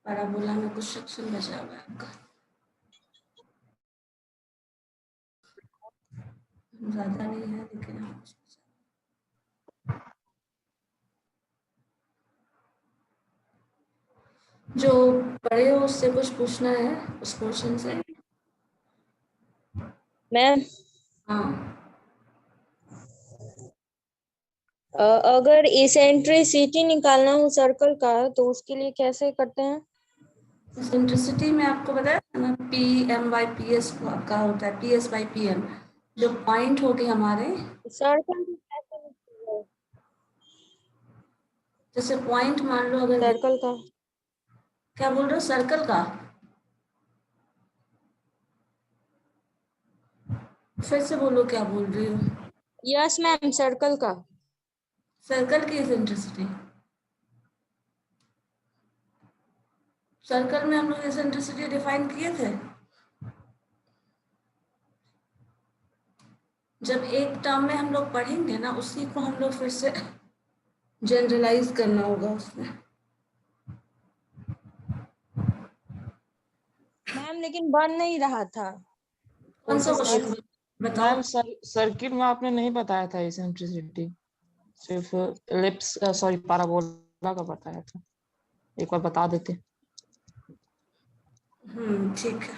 Parabola में कुछ section बचा हुआ है आपका, ज्यादा नहीं है लेकिन हाँ कुछ बचा। जो पढ़े हो उससे कुछ पूछना है उस क्वेश्चन से? मैम हाँ, अगर इसेंट्रिसिटी निकालना हो सर्कल का तो उसके लिए कैसे करते हैं? इसेंट्रिसिटी में आपको बताया था ना, PM/PS का होता है, PS/PM। जो पॉइंट होगी हमारे, सर्कल कैसे निकलता है? जैसे पॉइंट मान लो, अगर सर्कल का क्या बोल रहे हो, सर्कल का? फिर से बोलो, क्या बोल रही हो? यस मैम, सर्कल का। सर्कल की इसेंट्रिसिटी, सर्कल में हम लोग इसेंट्रिसिटी डिफाइन किए थे। जब एक टर्म में हम लोग पढ़ेंगे ना, उसी को हम लोग फिर से जनरलाइज करना होगा उसमें। मैम लेकिन बन नहीं रहा था। कौन सा मैम क्वेश्चन बताओ? मैम सर्किल में आपने नहीं बताया था इसेंट्रिसिटी, सिर्फ एलिप्स सॉरी पैराबोला का बताया था, एक बार बता देते। ठीक है।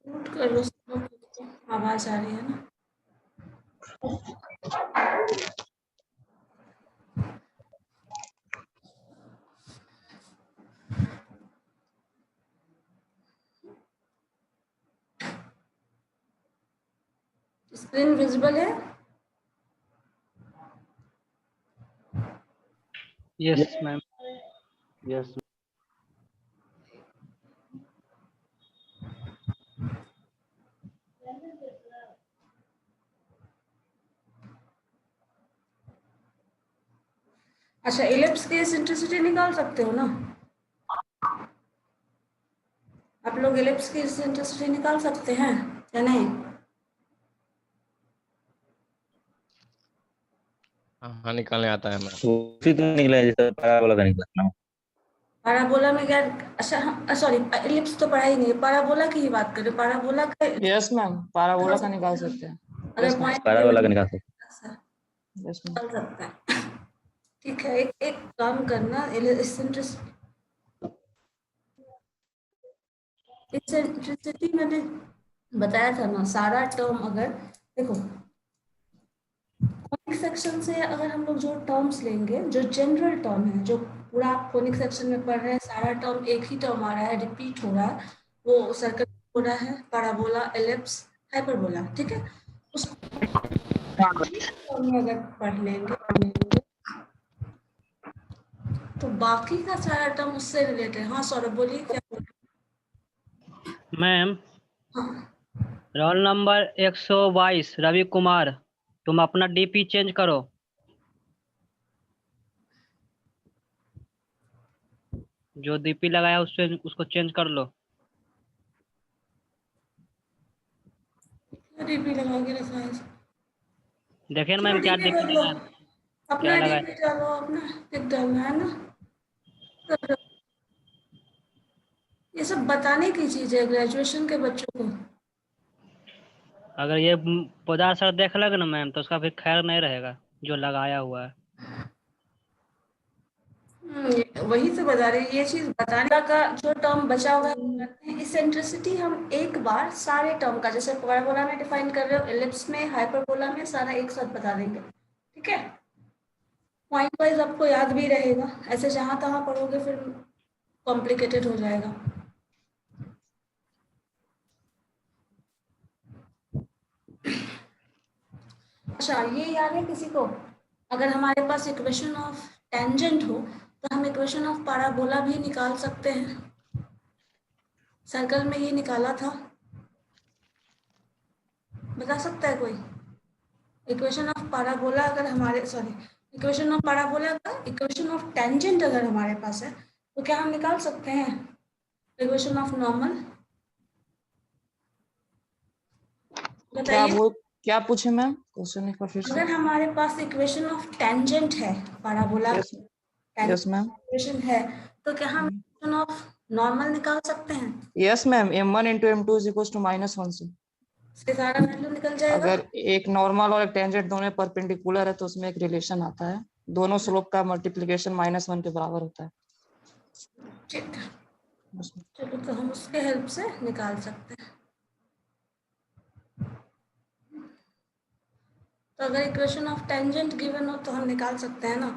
नोट कर लो सब लोग, आवाज आ रही है ना। स्क्रीन विजिबल है? Yes ma'am. यस। अच्छा, इलिप्स की इसेंट्रिसिटी निकाल सकते हो ना आप लोग? इलिप्स की इसेंट्रिसिटी निकाल सकते हैं या नहीं? हाँ निकालने आता है मैम। उसी तो निकला है जैसे पैराबोला का निकला ना। पैराबोला में क्या? अच्छा हम सॉरी, इलिप्स तो पढ़ा ही नहीं है, पैराबोला की ही बात कर रहे हो। पैराबोला का यस मैम, पैराबोला का निकाल सकते हैं। अगर यस मैम, पॉइंट पैराबोला का निकाल सकते। Yes ma'am. निकाल सकता है। ठीक है, एक काम करना, इसेंट्रिसिटी मैंने बताया था ना, सारा टर्म अगर देखो, कोनिक सेक्शन से अगर हम लोग जो टर्म्स लेंगे, जो जनरल टर्म है, जो पूरा आप कोनिक सेक्शन में पढ़ रहे हैं, सारा टर्म एक ही टर्म आ रहा है, रिपीट हो रहा है, वो सर्कल हो रहा है, पैराबोला, एलिप्स, हाइपरबोला, ठीक है? उसको टर्म में अगर पढ़ लेंगे तो बाकी का सारा टर्म उससे रिलेटेड। हाँ सौरभ बोलिए, क्या बोल रहे मैम हैं? हाँ, रोल नंबर 122 रवि कुमार, तुम अपना डीपी चेंज करो। जो डीपी लगाया उससे उसको चेंज कर लो। डीपी लगा के रखा है। देखिए ना चलो मैम क्या डीपी डीपी कर लो, लगाया, क्या अपना लगाया। डीपी डालो, अपना टिक डालना है ना। तो ये सब बताने की चीज है ग्रेजुएशन के बच्चों को। अगर ये पोदार सर देख लगे ना मैम तो उसका फिर खैर नहीं रहेगा जो लगाया हुआ है। वही तो बता रही, ये चीज बताने का जो टर्म बचा हुआ है वो करते हैं। इसेंट्रिसिटी हम एक बार सारे टर्म का, जैसे पैराबोला में डिफाइन कर रहे हो, एलिप्स में, हाइपरबोला में, सारा एक साथ बता देंगे, ठीक है? पॉइंट वाइज आपको याद भी रहेगा, ऐसे जहां तहां पढ़ोगे फिर कॉम्प्लिकेटेड हो जाएगा। अच्छा, ये याद है किसी को? अगर हमारे पास इक्वेशन ऑफ टेंजेंट हो तो हम इक्वेशन ऑफ पैराबोला भी निकाल सकते हैं। सर्कल में ये निकाला था, बता सकता है कोई? इक्वेशन ऑफ पैराबोला अगर हमारे इक्वेशन ऑफ पैराबोला का इक्वेशन ऑफ टेंजेंट अगर हमारे पास है तो क्या हम निकाल सकते हैं इक्वेशन ऑफ नॉर्मल? क्या बताइए। वो क्या पूछे मैम, क्वेश्चन एक बार फिर से। अगर हमारे पास इक्वेशन ऑफ टेंजेंट है, पैराबोला यस मैम। इक्वेशन है, तो क्या हम इक्वेशन ऑफ नॉर्मल निकाल सकते हैं? Yes ma'am, m1 into m2 is equals to -1 से इसके सारा वैल्यू निकल जाएगा। अगर एक नॉर्मल और एक टेंजेंट दोनों परपेंडिकुलर है तो उसमें एक रिलेशन आता है, दोनों स्लोप का मल्टीप्लिकेशन -1 के बराबर होता है। ठीक है, चलो तो हम उसके हेल्प से निकाल सकते हैं। तो अगर इक्वेशन ऑफ टेंजेंट गिवन हो तो हम निकाल सकते हैं ना।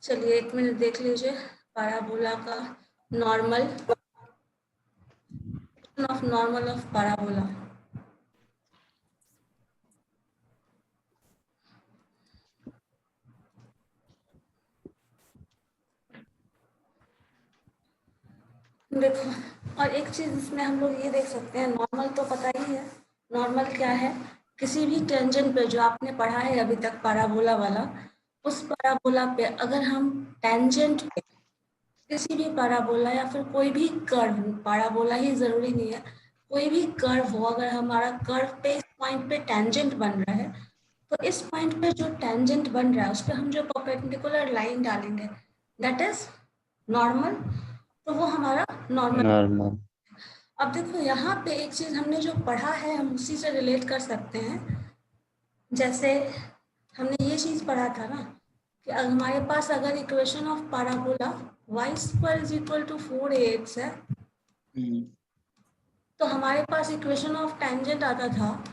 चलिए 1 मिनट देख लीजिए पैराबोला का normal, of normal of parabola. देखो, और एक चीज इसमें हम लोग ये देख सकते हैं, नॉर्मल तो पता ही है। नॉर्मल क्या है? किसी भी टेंजेंट पे जो आपने पढ़ा है अभी तक पैराबोला वाला, उस पैराबोला पे अगर हम टेंजेंट पे किसी भी पैराबोला या फिर कोई भी कर्व, पैराबोला ही जरूरी नहीं है, कोई भी कर्व हो, अगर हमारा कर्व पे इस पॉइंट पे टेंजेंट बन रहा है तो इस पॉइंट पे जो टेंजेंट बन रहा है उस पर हम जो परपेंडिकुलर लाइन डालेंगे दैट इज नॉर्मल। तो वो हमारा नॉर्मल। नॉर्मल। अब देखो यहाँ पे एक चीज हमने जो पढ़ा है हम उसी से रिलेट कर सकते हैं। जैसे हमने ये चीज पढ़ा था ना कि हमारे पास अगर equation of parabola y² is equal to 4ax है, तो हमारे पास इक्वेशन ऑफ टेंजेंट आता था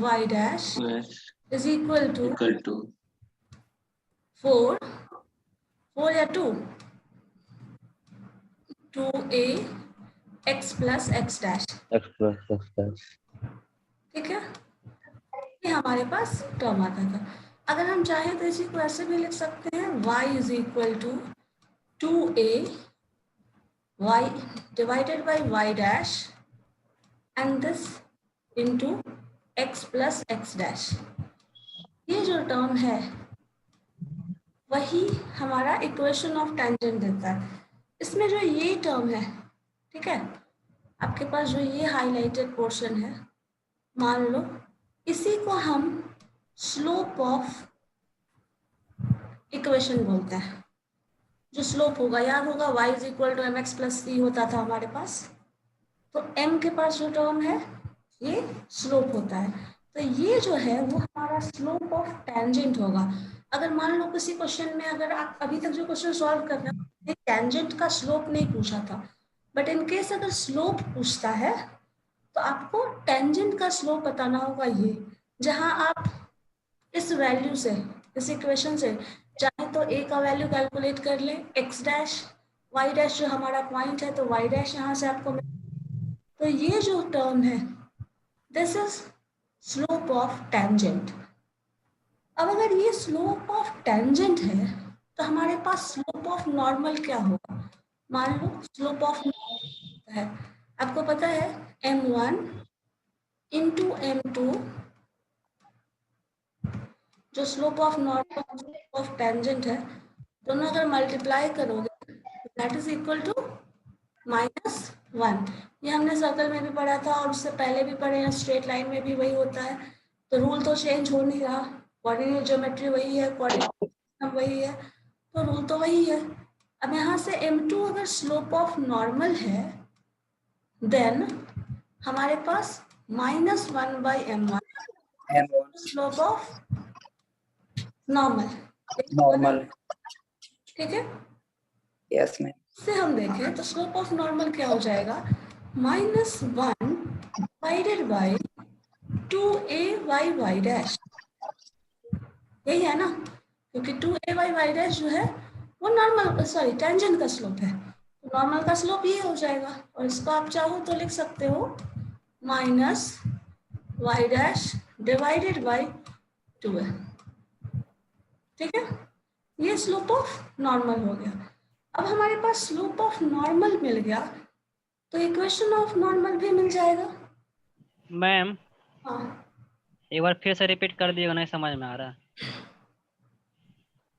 y dash is equal to 4 या 2a x plus x dash. x plus x dash। ठीक है, ये हमारे पास टर्म आता था। अगर हम चाहें तो इसी को ऐसे भी लिख सकते हैं y is equal to 2a y divided by y dash and this into x plus x dash. ये जो टर्म है वही हमारा इक्वेशन ऑफ टेंजेंट देता है। इसमें जो ये टर्म है, ठीक है, आपके पास जो ये हाईलाइटेड पोर्शन है, मान लो इसी को हम स्लोप ऑफ इक्वेशन बोलते हैं। जो स्लोप होगा, याद होगा y is equal to mx plus c होता था हमारे पास, तो m के पास जो टर्म है ये स्लोप होता है। तो ये जो है वो हमारा स्लोप ऑफ टेंजेंट होगा। अगर मान लो किसी क्वेश्चन में, अगर आप अभी तक जो क्वेश्चन सॉल्व कर रहे हैं टेंजेंट का स्लोप नहीं पूछा था, बट इन केस अगर स्लोप पूछता है तो आपको टेंजेंट का स्लोप बताना होगा ये, जहां आप इस वैल्यू से, इस इक्वेशन से चाहे तो a का वैल्यू कैलकुलेट कर लें, x डैश y डैश जो हमारा पॉइंट है तो y डैश यहाँ से आपको तो ये जो टर्म है this is slope of tangent. अब अगर ये स्लोप ऑफ टेंजेंट है तो हमारे पास स्लोप ऑफ नॉर्मल क्या होगा? मान लो स्लोप ऑफ है, आपको पता है m1 इंटू m2, जो slope of normal slope of tangent है, दोनों अगर मल्टीप्लाई करोगे दैट इज इक्वल टू -1। ये हमने सर्कल में भी पढ़ा था और उससे पहले भी पढ़े हैं, स्ट्रेट लाइन में भी वही होता है। तो रूल तो चेंज हो नहीं रहा, कोऑर्डिनेट ज्योमेट्री वही है, कोऑर्डिनेट वही है, तो रूल तो वही है। अब यहाँ से m2 अगर स्लोप ऑफ नॉर्मल है देन हमारे पास -1/m1 स्लोप ऑफ नॉर्मल। ठीक है, यस मैम। से हम देखें तो स्लोप ऑफ नॉर्मल क्या हो जाएगा? -1 डिवाइडेड बाई 2a/y डैश। यही है ना, क्योंकि 2a/y डैश जो है वो नॉर्मल टेंजेंट का स्लोप है, तो नॉर्मल का स्लोप ये हो जाएगा। और इसको आप चाहो तो लिख सकते हो -y dash divided by 2a। ठीक है, ये स्लोप ऑफ नॉर्मल हो गया। अब हमारे पास स्लोप ऑफ नॉर्मल मिल गया तो इक्वेशन ऑफ नॉर्मल भी मिल जाएगा। मैम हाँ एक बार फिर से रिपीट कर दिएगा, नहीं समझ में आ रहा।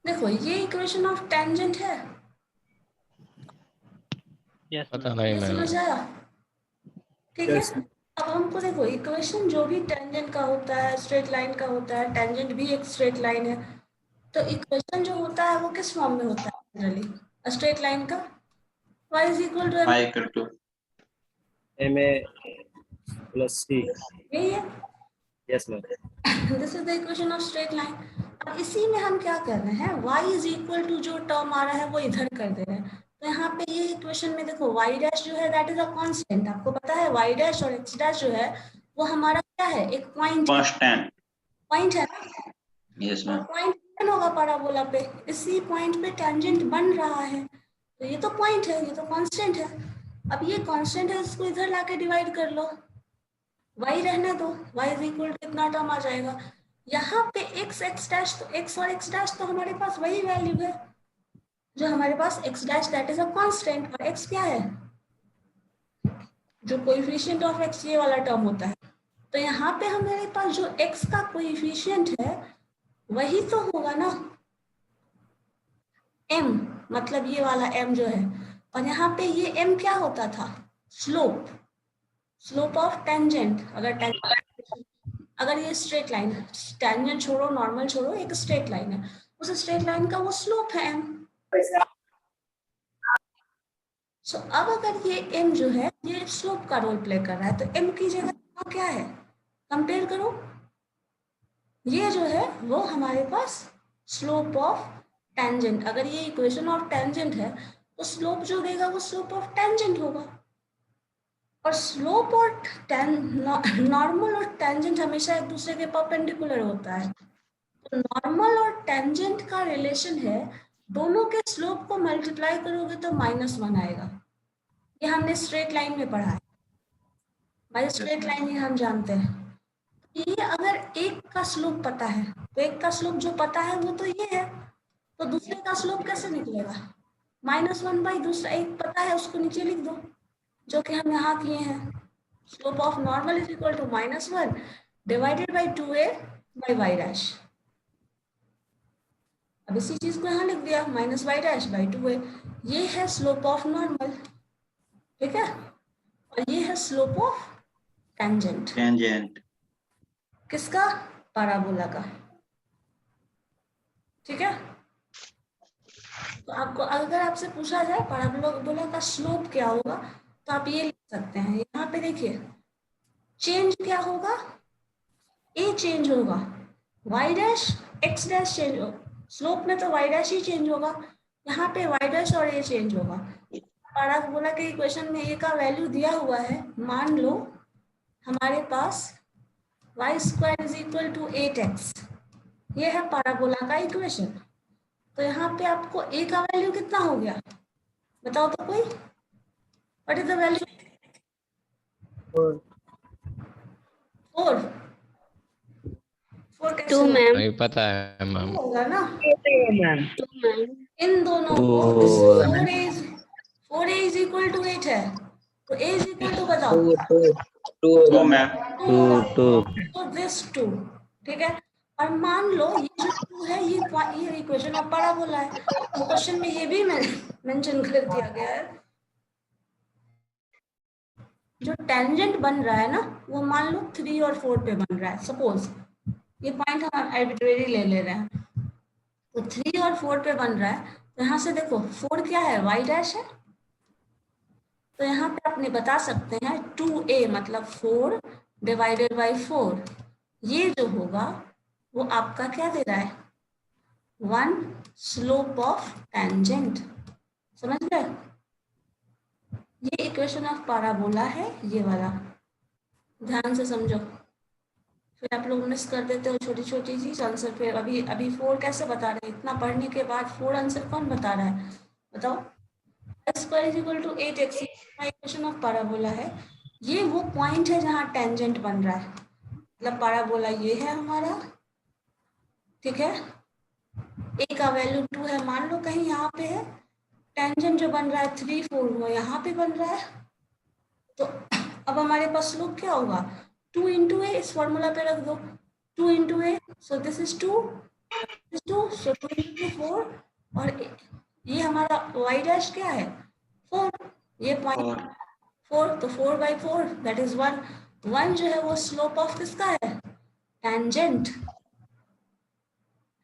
देखो ये इक्वेशन ऑफ टेंजेंट है, यस पता मैम। नहीं ये मैम। समझ आया, ठीक है। अब हमको देखो इक्वेशन जो भी टेंजेंट का होता है, स्ट्रेट लाइन का होता है, टेंजेंट भी एक स्ट्रेट लाइन है, तो इक्वेशन जो होता है वो किस फॉर्म में होता है जनरली स्ट्रेट लाइन का? y is equal to MA plus C. यही है, Yes, ma'am. This is the equation of straight line. अब इसी में हम क्या कर रहे हैं, y इज इक्वल टू जो टर्म आ रहा है वो इधर कर दे रहे हैं। तो यहाँ पे ये इक्वेशन में देखो y डैश जो है दैट इज अ कांस्टेंट, आपको पता है y डैश और x डैश जो है वो हमारा क्या है, एक पॉइंट है ना। Yes ma'am. पॉइंट होगा पैराबोला पे, इसी पॉइंट पे टेंजेंट बन रहा है, तो ये तो पॉइंट है, ये तो कांस्टेंट है। अब ये कांस्टेंट है, इसको इधर लाके डिवाइड कर लो, y रहने दो, y इज इक्वल टू इतना टर्म आ जाएगा। यहाँ पे x डैश, तो x और x डैश तो हमारे पास वही वैल्यू है जो हमारे पास x dash that is a constant, और x क्या है, जो कोएफिशिएंट ऑफ x ये वाला टर्म होता है। तो यहाँ पे हमारे पास जो x का कोएफिशिएंट है वही तो होगा ना m, मतलब ये वाला m जो है, और यहाँ पे ये m क्या होता था, स्लोप ऑफ टेंजेंट। अगर ये स्ट्रेट लाइन है, टेंजेंट छोड़ो नॉर्मल छोड़ो, एक स्ट्रेट लाइन है, उस स्ट्रेट लाइन का वो स्लोप है m। सो अब अगर ये m जो है ये स्लोप का रोल प्ले कर रहा है, तो m की जगह क्या है, कंपेयर करो, ये जो है वो हमारे पास स्लोप ऑफ टेंजेंट। अगर ये इक्वेशन ऑफ टेंजेंट है तो स्लोप जो देगा वो स्लोप ऑफ टेंजेंट होगा, और स्लोप और नॉर्मल और टेंजेंट हमेशा एक दूसरे के परपेंडिकुलर होता है। तो नॉर्मल और टेंजेंट का रिलेशन है, दोनों के स्लोप को मल्टीप्लाई करोगे तो -1 आएगा। ये हमने स्ट्रेट लाइन में पढ़ा है, बाय स्ट्रेट लाइन ये हम जानते हैं। ये अगर एक का स्लोप पता है तो एक का स्लोप जो पता है वो तो ये है, तो दूसरे का स्लोप कैसे निकलेगा, -1 बाई दूसरा एक पता है उसको नीचे लिख दो, जो कि हम यहाँ किए हैं। Slope of normal is equal to -1 divided by 2a by y dash. अब इसी चीज को यहाँ लिख दिया, -y डैश बाई 2a, ये है स्लोप ऑफ नॉर्मल, ठीक है, और ये है स्लोप ऑफ टेंजेंट। किसका, पैराबोला का, ठीक है। तो आपको अगर आपसे पूछा जाए पैराबोला का स्लोप क्या होगा तो आप ये लिख सकते हैं, यहाँ पे देखिए चेंज क्या होगा, ए चेंज होगा, y dash x dash change होगा, स्लोप में तो y डैश ही चेंज होगा, यहाँ पे y डैश और a चेंज होगा। पैराबोला के इक्वेशन में a का वैल्यू दिया हुआ है, मान लो हमारे पास y square is equal to 8x, ये है पैराबोला का इक्वेशन। तो यहाँ पे आपको a का वैल्यू कितना हो गया, बताओ तो कोई, व्हाट इज द वैल्यू, 4 कैसे 2 होगा? मैम। नहीं पता है मैम। होगा ना, 2 मैम। इन दोनों को 4a इज इक्वल टू 8 है, तो a इज इक्वल टू बताओ 2 मैम। 2, तो दिस 2, ठीक है। और मान लो ये जो 2 है ये इक्वेशन ऑफ पैराबोला है, तो क्वेश्चन में ये भी मेंशन कर दिया गया है, जो टेंजेंट बन रहा है ना वो मान लो 3 और 4 पे बन रहा है, सपोज ये पॉइंट हम आर्बिट्रेरी ले रहे हैं, तो 3 और 4 पे बन रहा है, तो यहाँ से देखो 4 क्या है, y डैश है, तो यहाँ पे अपने बता सकते हैं 2a मतलब 4 डिवाइडेड बाई 4, ये जो होगा वो आपका क्या दे रहा है, 1 स्लोप ऑफ टेंजेंट, समझ गए। ये इक्वेशन ऑफ पैराबोला है, ये वाला ध्यान से समझो, फिर आप लोग मिस कर देते हो छोटी छोटी चीज आंसर। फिर अभी 4 कैसे बता रहे हैं, इतना पढ़ने के बाद 4 आंसर कौन बता रहा है, बताओ। Square is equal to 8x equation of parabola है, ये वो पॉइंट है जहाँ टेंजेंट बन रहा है, मतलब पैराबोला ये है हमारा, ठीक है, ए का वैल्यू 2 है, मान लो कहीं यहाँ पे है, टेंजेंट जो बन रहा है 3, 4 वो यहाँ पे बन रहा है, तो अब हमारे पास स्लोप क्या होगा, 2 इंटू ए, इस फॉर्मूला पे रख दो, 2 into A, so this is 2, so 2 into 4, और ये हमारा y डैश क्या है 4, ये पॉइंट 4, तो 4/4 दैट इज 1, 1 जो है वो स्लोप ऑफ किसका है, टेंजेंट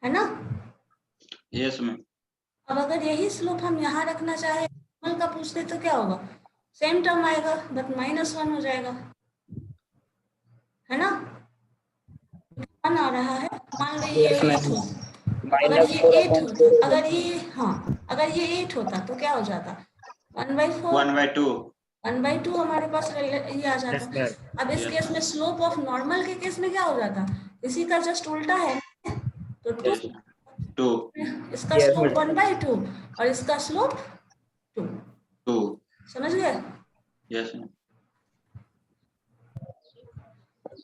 है ना। Yes ma'am. अब अगर यही स्लोप हम यहाँ रखना चाहे, नॉर्मल का पूछते तो क्या होगा, सेम टर्म आएगा बट -1 हो जाएगा, है ना। 1 आ रहा है, मान लो ये 8 हो, अगर ये 8 होता, अगर ये 8 होता तो क्या हो जाता, 1/4, 1/2। 1/2 हमारे पास ये आ जाता। Yes, ma'am. अब इस केस में स्लोप ऑफ नॉर्मल के केस में क्या हो जाता, इसी का जस्ट उल्टा है, तो 2, 2 इसका Yes, स्लोप madam. 1/2 और इसका स्लोप 2, 2 समझ गए। Yes ma'am.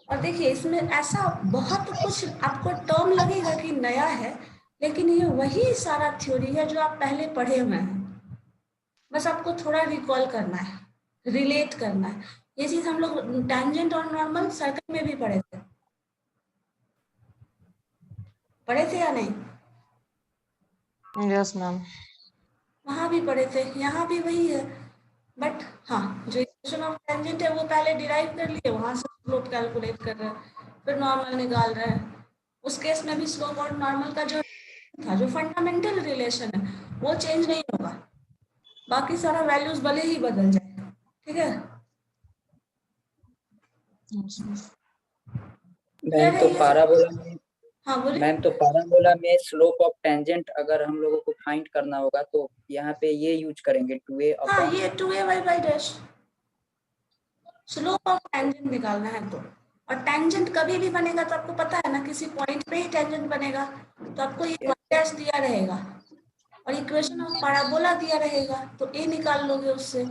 और देखिए इसमें ऐसा बहुत कुछ आपको टर्म लगेगा कि नया है, लेकिन ये वही सारा थ्योरी है जो आप पहले पढ़े हुए हैं, बस आपको थोड़ा रिकॉल करना है, रिलेट करना है। ये चीज हम लोग टेंजेंट और नॉर्मल सर्कल में भी पढ़े थे या नहीं, यस मैम। वहां भी पढ़े थे, यहाँ भी वही है, बट हाँ जो इक्वेशन ऑफ टेंजेंट है वो पहले डिराइव कर लिए, वहां से स्लोप कैलकुलेट कर रहे हैं, फिर नॉर्मल निकाल रहे हैं। उस केस में भी स्लोप और नॉर्मल का जो था, जो फंडामेंटल रिलेशन है वो चेंज नहीं होगा, बाकी सारा वैल्यूज भले ही बदल जाए, ठीक है। मैम तो पैराबोला में, हाँ बोलिए। मैम तो पैराबोला में स्लोप ऑफ टेंजेंट अगर हम लोगों को फाइंड करना होगा तो यहाँ पे ये यूज करेंगे 2a हाँ अपॉन, ये 2a/y dash, slope of tangent निकालना है तो, और टेंजेंट कभी भी बनेगा तो आपको पता है ना, किसी पॉइंट पे ही टेंजेंट बनेगा, तो आपको ये y डैश दिया रहेगा और इक्वेशन ऑफ पैराबोला दिया रहेगा, तो a निकाल लोगे उससे,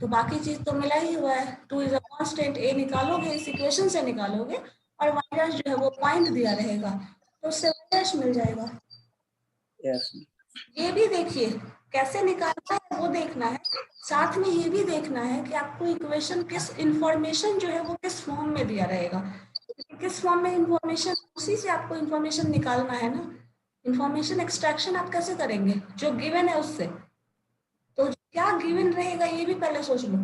तो बाकी चीज तो मिला ही हुआ है, 2 इज अ कांस्टेंट, a निकालोगे इस इक्वेशन से निकालोगे, और y डैश जो है वो पॉइंट दिया रहेगा, तो उससे y डैश मिल जाएगा। यस ये भी देखिए कैसे निकालना है वो देखना है, साथ में ये भी देखना है कि आपको इक्वेशन किस इंफॉर्मेशन जो है वो किस फॉर्म में दिया रहेगा, किस फॉर्म में इंफॉर्मेशन, उसी से आपको इंफॉर्मेशन निकालना है ना। इंफॉर्मेशन एक्सट्रैक्शन आप कैसे करेंगे, जो गिवन है उससे, तो क्या गिवन रहेगा ये भी पहले सोच लो,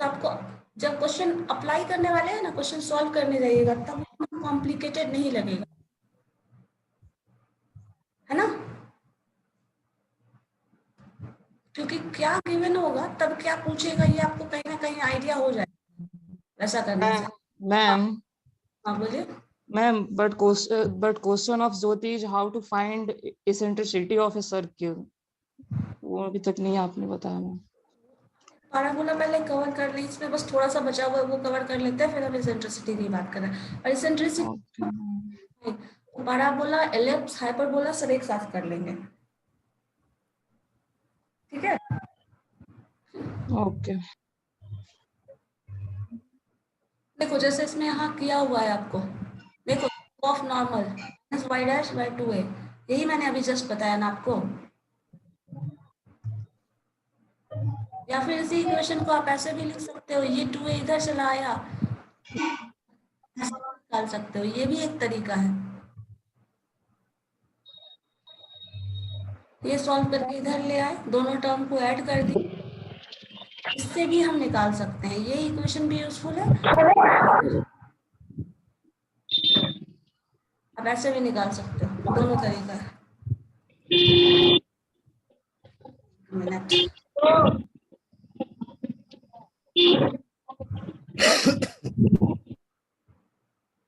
तो आपको जब क्वेश्चन अप्लाई करने वाले हैं ना, क्वेश्चन सॉल्व करने जाइएगा तब कॉम्प्लिकेटेड नहीं लगेगा, है ना, क्योंकि क्या गिवन होगा तब क्या पूछेगा ये आपको कहीं ना कहीं आइडिया हो जाएगा ऐसा करने से। मैम हाँ बोलिए। Ma'am but question of Jyoti is how to find eccentricity of a circle, वो अभी तक नहीं आपने बताया मैम। पैराबोला पहले कवर कर लें, इसमें बस थोड़ा सा बचा हुआ है वो कवर कर लेते हैं, फिर हम इसेंट्रिसिटी की बात कर रहे हैं। और इसेंट्रिसिटी पैराबोला, एलिप्स, हाइपरबोला सब एक साथ कर लेंगे, ठीक है। ओके देखो जैसे इसमें यहाँ किया हुआ है आपको, देखो of normal y dash by 2a, यही मैंने अभी जस्ट बताया ना आपको, या फिर इसी इक्वेशन को आप ऐसे भी लिख सकते हो, ये 2a इधर चला आया, ऐसे निकाल सकते हो, ये भी एक तरीका है। ये सॉल्व करके इधर ले आए, दोनों टर्म को ऐड कर दी, इससे भी हम निकाल सकते हैं, ये इक्वेशन भी यूजफुल है, आप ऐसे भी निकाल सकते हो, दोनों तरीका है। मिनट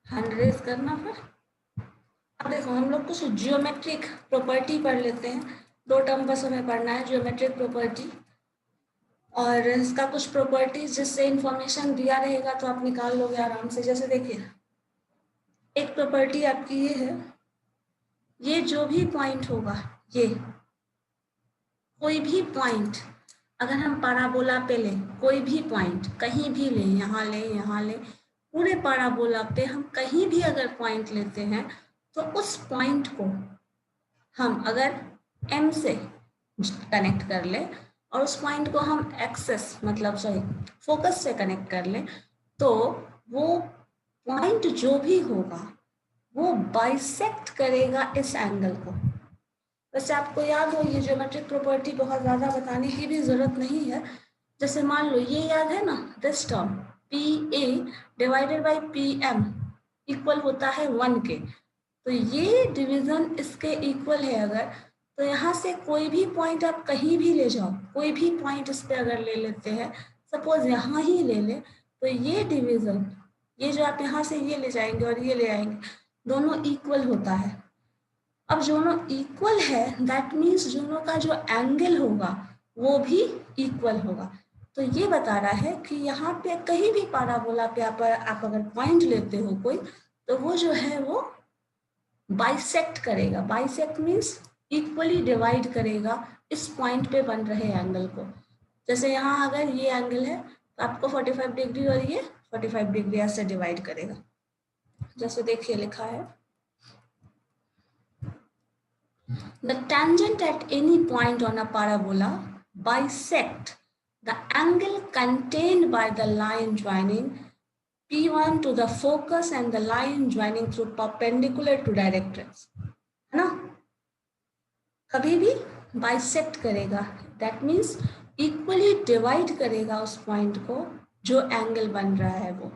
हैंड रेज करना। फिर अब देखो हम लोग कुछ जियोमेट्रिक प्रॉपर्टी पढ़ लेते हैं, 2 टर्म बस हमें पढ़ना है, जियोमेट्रिक प्रॉपर्टी, और इसका कुछ प्रॉपर्टीज जिससे इंफॉर्मेशन दिया रहेगा तो आप निकाल लोगे आराम से। जैसे देखिए एक प्रॉपर्टी आपकी ये है, ये जो भी पॉइंट होगा, ये कोई भी पॉइंट अगर हम पैराबोला पे लें, कोई भी पॉइंट कहीं भी लें, यहाँ ले, पूरे पैराबोला पे हम कहीं भी अगर पॉइंट लेते हैं तो उस पॉइंट को हम अगर M से कनेक्ट कर ले और उस पॉइंट को हम एक्सेस मतलब फोकस से कनेक्ट कर ले, तो वो पॉइंट जो भी होगा वो बाइसेक्ट करेगा इस एंगल को। वैसे आपको याद हो ये ज्योमेट्रिक प्रॉपर्टी बहुत ज़्यादा बताने की भी ज़रूरत नहीं है। जैसे मान लो ये याद है ना, this term PA divided by PM equal होता है 1 के। तो ये डिवीजन इसके इक्वल है अगर, तो यहाँ से कोई भी पॉइंट आप कहीं भी ले जाओ, कोई भी पॉइंट इस पे अगर ले लेते हैं, सपोज यहाँ ही ले ले, तो ये डिवीजन, ये जो आप यहाँ से ये ले जाएंगे और ये ले आएंगे, दोनों इक्वल होता है। अब दोनों इक्वल है, दैट मीन्स दोनों का जो एंगल होगा वो भी इक्वल होगा। तो ये बता रहा है कि यहाँ पे कहीं भी पैराबोला पे आप अगर पॉइंट लेते हो कोई, तो वो जो है वो बाइसेक्ट करेगा। बाइसेक्ट मीन्स इक्वली डिवाइड करेगा इस पॉइंट पे बन रहे एंगल को। जैसे यहाँ अगर ये एंगल है तो आपको 45 डिग्री और ये 45 डिग्री ऐसे डिवाइड करेगा। जैसे देखिए लिखा है, the tangent at any point on a parabola bisect the angle contained by the line joining P1 to the focus and the line joining through perpendicular to directrix, है ना? कभी भी बाइसेक्ट करेगा, दैट मीन्स इक्वली डिवाइड करेगा उस point को जो angle बन रहा है वो।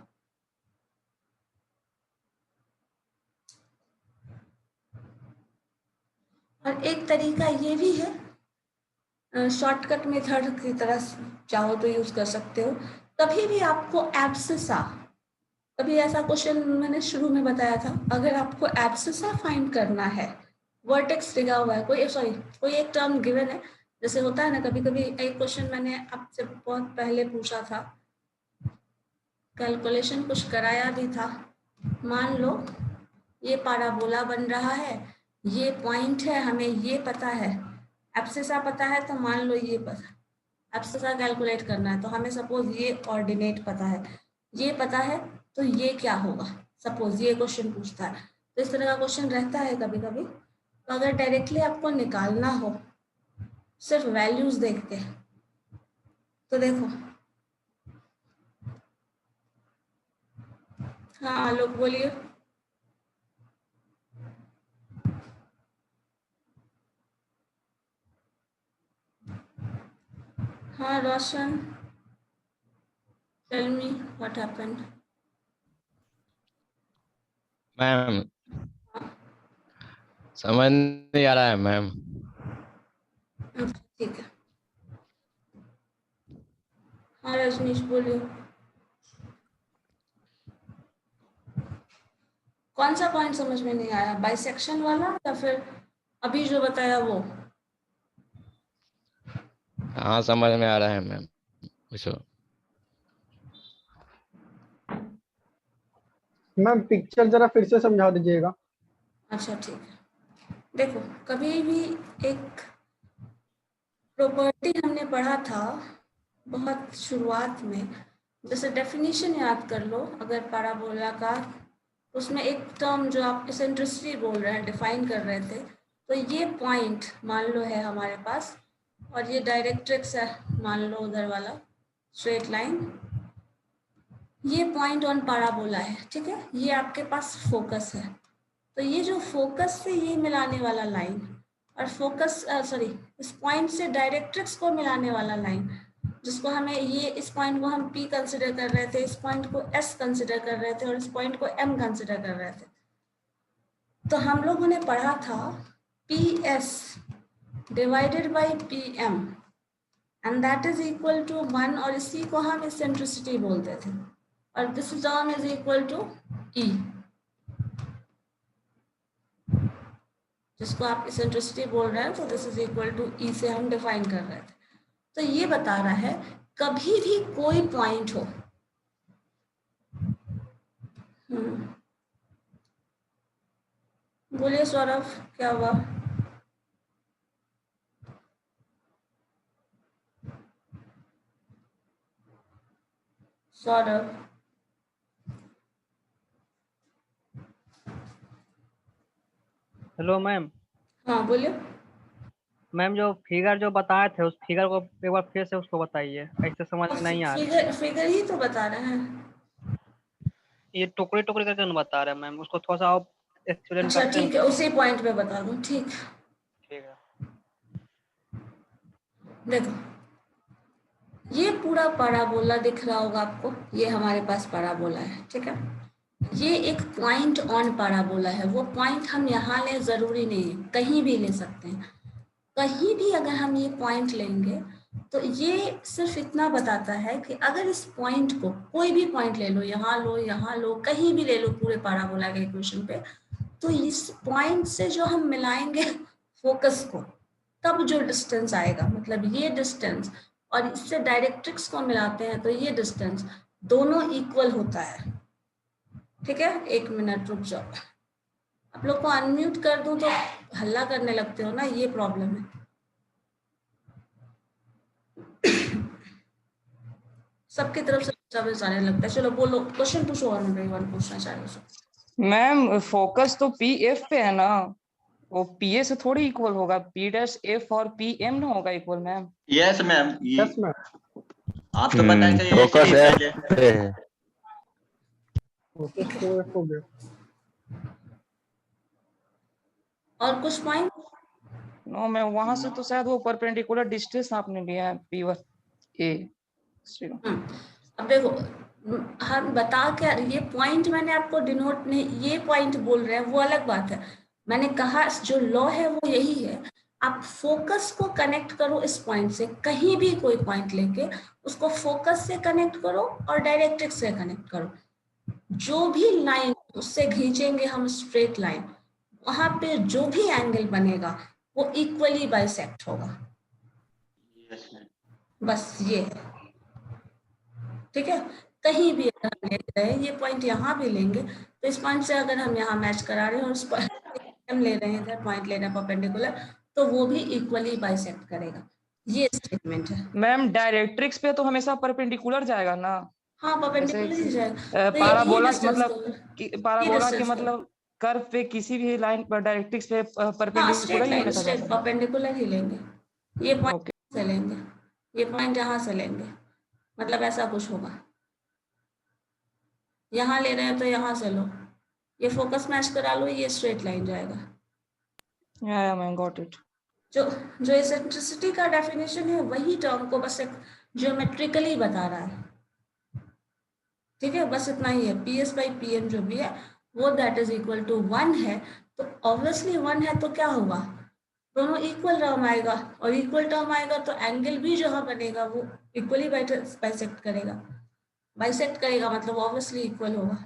और एक तरीका ये भी है, शॉर्टकट मेथड की तरह चाहो तो यूज कर सकते हो। कभी भी आपको एब्सिसा, कभी ऐसा क्वेश्चन मैंने शुरू में बताया था, अगर आपको एब्सिसा फाइंड करना है, वर्टेक्स दिया हुआ है, कोई एक टर्म गिवन है, जैसे होता है ना कभी कभी, एक क्वेश्चन मैंने आपसे बहुत पहले पूछा था, कैलकुलेशन कुछ कराया भी था। मान लो ये पैराबोला बन रहा है, ये पॉइंट है, हमें ये पता है, एब्सिसा पता है, तो मान लो ये पता, एब्सिसा कैलकुलेट करना है, तो हमें सपोज ये ऑर्डिनेट पता है, ये पता है, तो ये क्या होगा, सपोज ये क्वेश्चन पूछता है। तो इस तरह का क्वेश्चन रहता है कभी कभी। तो अगर डायरेक्टली आपको निकालना हो सिर्फ वैल्यूज देख के, तो देखो, हाँ आलोक बोलिए। हाँ Roshan, tell me what happened. Ma'am समझ नहीं आ रहा है मैम। ठीक है, हाँ रजनीश बोलिए। कौन सा पॉइंट समझ में नहीं आया, बाइसेक्शन वाला या फिर अभी जो बताया वो? हाँ समझ में आ रहा है मैम, पूछो। मैम पिक्चर जरा फिर से समझा दीजिएगा। अच्छा ठीक है, देखो कभी भी एक प्रॉपर्टी हमने पढ़ा था बहुत शुरुआत में, जैसे डेफिनेशन याद कर लो अगर पैराबोला का, उसमें एक टर्म जो आप इसेंट्रिसिटी बोल रहे हैं, डिफाइन कर रहे थे, तो ये पॉइंट मान लो है हमारे पास, और ये डायरेक्ट्रिक्स है मान लो उधर वाला स्ट्रेट लाइन, ये पॉइंट ऑन पैराबोला है, ठीक है, ये आपके पास फोकस है। तो ये जो फोकस से ये मिलाने वाला लाइन और फोकस इस पॉइंट से डायरेक्ट्रिक्स को मिलाने वाला लाइन, जिसको हमें ये, इस पॉइंट को हम P कंसिडर कर रहे थे, इस पॉइंट को S कंसिडर कर रहे थे और इस पॉइंट को M कंसिडर कर रहे थे। तो हम लोगों ने पढ़ा था PS divided by PM and that is equal to 1, और इसी को हम इसेंट्रिसिटी बोलते थे, और this term is equal to E, जिसको आप इसेंट्रिसिटी बोल रहे हैं, तो this is equal to E से हम डिफाइन कर रहे थे। तो ये बता रहा है कभी भी कोई पॉइंट हो, बोलिए सौरभ क्या हुआ? Saurabh hello ma'am. हाँ बोलिए। मैम जो फिगर जो बताए थे उस फिगर को एक बार फिर से उसको बताइए, ऐसे समझ में नहीं आ रहा है। फिगर ही तो बता रहे हैं। ये टुकड़े टुकड़े करके नहीं बता रहे मैम, उसको थोड़ा सा आप एक्सप्लेन अच्छा करते हैं ठीक है, तो। उसी पॉइंट पे बता दूं। ठीक, ठीक है। देखो ये पूरा पैराबोला दिख रहा होगा आपको, ये हमारे पास पैराबोला है, ठीक है। ये एक पॉइंट ऑन पैराबोला है, वो पॉइंट हम यहाँ ले जरूरी नहीं है, कहीं भी ले सकते हैं। कहीं भी अगर हम ये पॉइंट लेंगे तो ये सिर्फ इतना बताता है कि अगर इस पॉइंट को, कोई भी पॉइंट ले लो, यहाँ लो, कहीं भी ले लो पूरे पैराबोला के इक्वेशन पे, तो इस पॉइंट से जो हम मिलाएंगे फोकस को, तब जो डिस्टेंस आएगा, मतलब ये डिस्टेंस और इससे डायरेक्ट्रिक्स को मिलाते हैं तो ये डिस्टेंस दोनों इक्वल होता है। ठीक है, 1 मिनट रुक जाओ। आप लोग को अनम्यूट कर दूं तो हल्ला करने लगते हो ना, ये प्रॉब्लम है। सबकी तरफ से डिस्टर्बेंस आने लगता है। चलो बोलो, क्वेश्चन पूछो और मैं पूछना चाह रही हूँ। मैम फोकस तो पी एफ पे है ना, वो पी ए से थोड़ी इक्वल होगा, पी डैश एफ और पी एम ना होगा equal ma'am. Yes ma'am, yes ma'am. आप तो बताए थे फोकस यही है पहले। पे है। फोकस तो एफ हो गया। और कुछ पॉइंट? नो मैं वहां से तो शायद वो परपेंडिकुलर डिस्टेंस आपने लिया है पी वन ए। अब देखो, हम बता क्या, ये पॉइंट मैंने आपको डिनोट नहीं, ये पॉइंट बोल रहे हैं वो अलग बात है। मैंने कहा जो लॉ है वो यही है, आप फोकस को कनेक्ट करो इस पॉइंट से, कहीं भी कोई पॉइंट लेके उसको फोकस से कनेक्ट करो और डायरेक्ट्रिक्स से कनेक्ट करो। जो भी लाइन उससे खींचेंगे हम स्ट्रेट लाइन, वहां पे जो भी एंगल बनेगा वो इक्वली बाइसेक्ट होगा। Yes ma'am. बस ये है, ठीक है। कहीं भी अगर हम ले रहे हैं, ये पॉइंट यहाँ भी लेंगे तो इस पॉइंट से अगर हम यहाँ मैच करा रहे हैं और उस पॉइंट हम ले रहे हैं, इधर पॉइंट ले रहे हैं परपेंडिकुलर, तो वो भी इक्वली बाइसेक्ट करेगा। ये स्टेटमेंट है। मैम डायरेक्ट्रिक्स पे तो हमेशा परपेंडिकुलर जाएगा ना। हाँ परपेंडिकुलर ही जाएगा। तो पाराबोला ये मतलब पाराबोला के मतलब कर्व पे किसी भी लाइन पर डायरेक्ट्रिक्स पे हाँ परपेंडिकुलर स्ट्रेट ही लाइन, लिखा स्ट्रेट जाता है। परपेंडिकुलर ही लेंगे। ये पॉइंट ओके से लेंगे, ये पॉइंट यहाँ से लेंगे, मतलब ऐसा कुछ होगा। यहाँ ले रहे हैं तो यहाँ से लो, ये फोकस मैच करा लो, ये स्ट्रेट लाइन जाएगा। या मैम गॉट इट। जो एसेंट्रिसिटी का डेफिनेशन है वही टर्म को बस एक ज्योमेट्रिकली बता रहा है। ठीक है, बस इतना ही है। P S by P M जो भी है वो दैट इज इक्वल टू 1 है, तो ऑब्वियसली 1 है तो क्या होगा, दोनों इक्वल टर्म आएगा, और इक्वल टर्म आएगा तो एंगल भी जहाँ बनेगा वो इक्वली बाइसेक्ट करेगा। बाइसेक्ट करेगा मतलब ऑब्वियसली इक्वल होगा।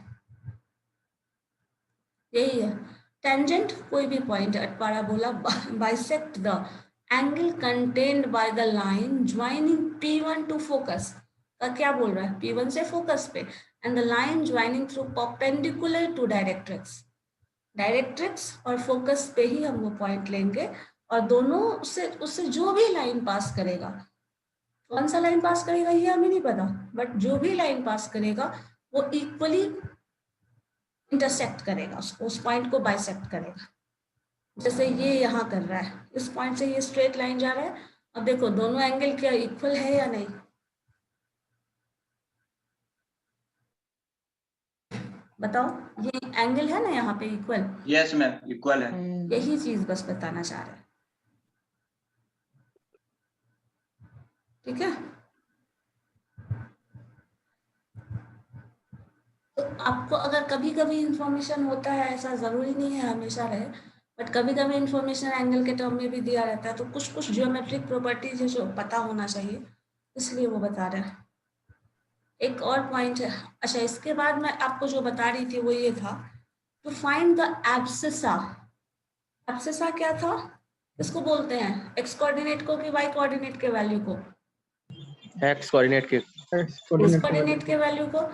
यही है टेंजेंट, कोई भी point at parabola bisect the angle contained by the line joining P1 to focus का, क्या बोल रहा है, P1 से फोकस पे, and the line joining through perpendicular to directrix. Directrix और फोकस पे ही हम वो पॉइंट लेंगे, और दोनों उससे जो भी लाइन पास करेगा, कौन सा लाइन पास करेगा ये हमें नहीं पता, बट जो भी लाइन पास करेगा वो इक्वली इंटरसेक्ट करेगा, उसको उस पॉइंट को बाइसेक्ट करेगा। जैसे ये यहाँ कर रहा है, इस पॉइंट से ये स्ट्रेट लाइन जा रहा है। अब देखो दोनों एंगल क्या इक्वल है या नहीं, बताओ। ये एंगल है ना यहाँ पे इक्वल। यस मैम इक्वल है। यही चीज बस बताना चाह रहे हैं, ठीक है। तो आपको अगर कभी कभी इंफॉर्मेशन होता है, ऐसा जरूरी नहीं है हमेशा रहे, बट कभी कभी इंफॉर्मेशन एंगल के टर्म में भी दिया रहता है, तो कुछ कुछ ज्योमेट्रिक प्रॉपर्टीज है जो पता होना चाहिए, इसलिए वो बता रहे हैं। एक और पॉइंट है, अच्छा इसके बाद मैं आपको जो बता रही थी वो ये था, to find the abscissa. Abscissa क्या था, इसको बोलते हैं एक्स कोऑर्डिनेट को कि वाई कोऑर्डिनेट के वैल्यू को, एक्स कोऑर्डिनेट के एक्स कोऑर्डिनेट के वैल्यू को।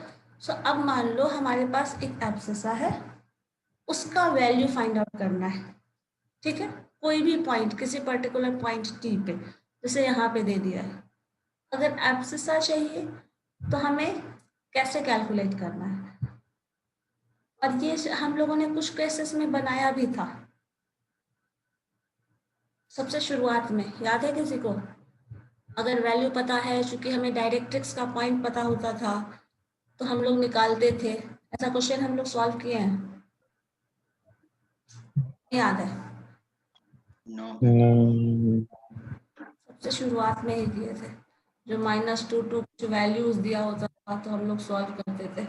सो अब मान लो हमारे पास एक एब्सिसा है, उसका वैल्यू फाइंड आउट करना है, ठीक है। कोई भी पॉइंट, किसी पर्टिकुलर पॉइंट टी पे, जैसे यहाँ पे दे दिया है। अगर एब्सिसा चाहिए तो हमें कैसे कैलकुलेट करना है, और ये हम लोगों ने कुछ केसेस में बनाया भी था, सबसे शुरुआत में, याद है किसी को? अगर वैल्यू पता है, चूंकि हमें डायरेक्ट्रिक्स का पॉइंट पता होता था तो हम लोग निकालते थे। ऐसा क्वेश्चन हम लोग सॉल्व किए हैं, याद है? नो सबसे शुरुआत में ही किए थे, जो -2 टू कुछ वैल्यूज दिया होता था तो हम लोग सॉल्व करते थे।